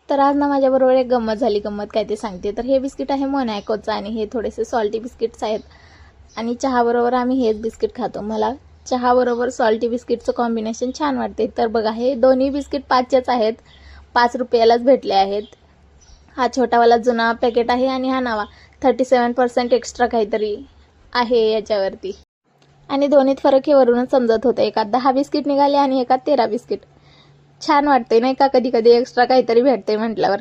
तर आज ना माझ्याबरोबर एक गंमत झाली. गंमत काय ते सांगते. तर हे बिस्किट आहे मोनॅकोचं आणि हे थोडेसे सॉल्टी बिस्किट्स आहेत आणि चहाबरोबर आम्ही हेच बिस्किट खातो. मला चहाबरोबर सॉल्टी बिस्किटचं कॉम्बिनेशन छान वाटते. तर बघा, हे दोन्ही बिस्किट 5चेच आहेत. 5 रुपयालाच भेटले आहेत. हा छोटावाला जुना पॅकेट आहे आणि हा नवा 37% एक्स्ट्रा काहीतरी आहे याच्यावरती. आणि दोन्हीत फरक हे वरूनच समजत होतं. एकात 10 बिस्किट निघाले आणि एकात 13 बिस्किट. छान वाटते नाही का कधी कधी एक्स्ट्रा काहीतरी भेटते म्हटल्यावर.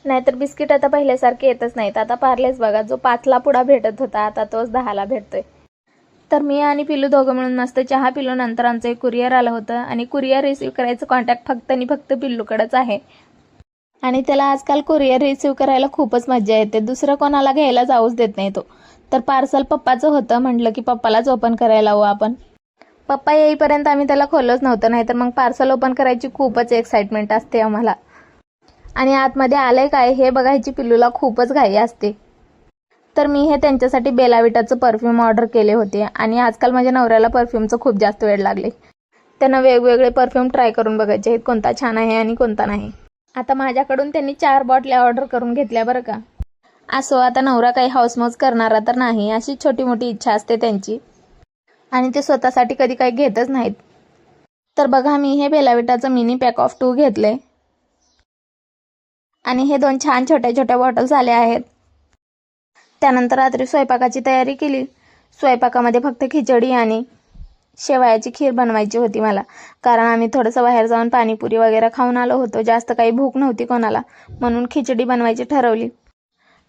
नाहीतर बिस्किट आता पहिल्यासारखे येतच नाहीत. आता पार्लेच बघा, जो 5ला पुडा भेटत होता आता तोच 10ला भेटतोय. तर मी आणि पिल्लू दोघं मिळून मस्त चहा पिलो. नंतर आमचं एक कुरिअर आलं होतं आणि कुरिअर रिसीव्ह करायचं कॉन्टॅक्ट फक्त आणि फक्त पिल्लूकडेच आहे. आणि त्याला आजकाल कुरिअर रिसीव्ह करायला खूपच मजा येते. दुसरं कोणाला घ्यायला जाऊच देत नाही तो. तर पार्सल पप्पाचं होतं. म्हटलं की पप्पालाच ओपन करायला हवं आपण. पप्पा येईपर्यंत आम्ही त्याला खोलच नव्हतं, नाहीतर मग पार्सल ओपन करायची खूपच एक्साइटमेंट असते आम्हाला. आणि आतमध्ये आलंय काय हे बघायची पिल्लूला खूपच घाई असते. तर मी हे त्यांच्यासाठी बेला विटाचं परफ्यूम ऑर्डर केले होते. आणि आजकाल माझ्या नवऱ्याला परफ्यूमचं खूप जास्त वेळ लागले. त्यांना वेगवेगळे परफ्यूम ट्राय करून बघायचे आहेत, कोणता छान आहे आणि कोणता नाही. आता माझ्याकडून त्यांनी 4 बॉटल्या ऑर्डर करून घेतल्या बरं का. असो, आता नवरा काही हाऊसमौज करणारा तर नाही, अशी छोटी मोठी इच्छा असते त्यांची आणि ते स्वतःसाठी कधी काही घेतच नाहीत. तर बघा, मी हे बेला विटाचं मिनी पॅक ऑफ 2 घेतले आणि हे 2 छान छोट्या छोट्या बॉटल्स आल्या आहेत. त्यानंतर रात्री स्वयंपाकाची तयारी केली. स्वयंपाकामध्ये फक्त खिचडी आणि शेवयाची खीर बनवायची होती मला, कारण आम्ही थोडंसं बाहेर जाऊन पाणीपुरी वगैरे खाऊन आलो होतो. जास्त काही भूक नव्हती कोणाला, म्हणून खिचडी बनवायची ठरवली.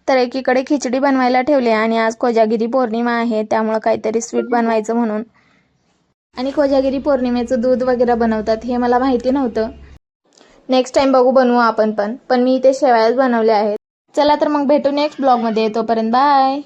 तर एकीकडे खिचडी बनवायला ठेवली आणि आज कोजागिरी पौर्णिमा आहे, त्यामुळं काहीतरी स्वीट बनवायचं म्हणून. आणि कोजागिरी पौर्णिमेचं दूध वगैरे बनवतात हे मला माहिती नव्हतं. नेक्स्ट टाइम बघू, बनवू आपण पण मी इथे शेवयाच बनवल्या आहेत. चला तर मग भेटू नेक्स्ट ब्लॉगमध्ये. तोपर्यंत बाय.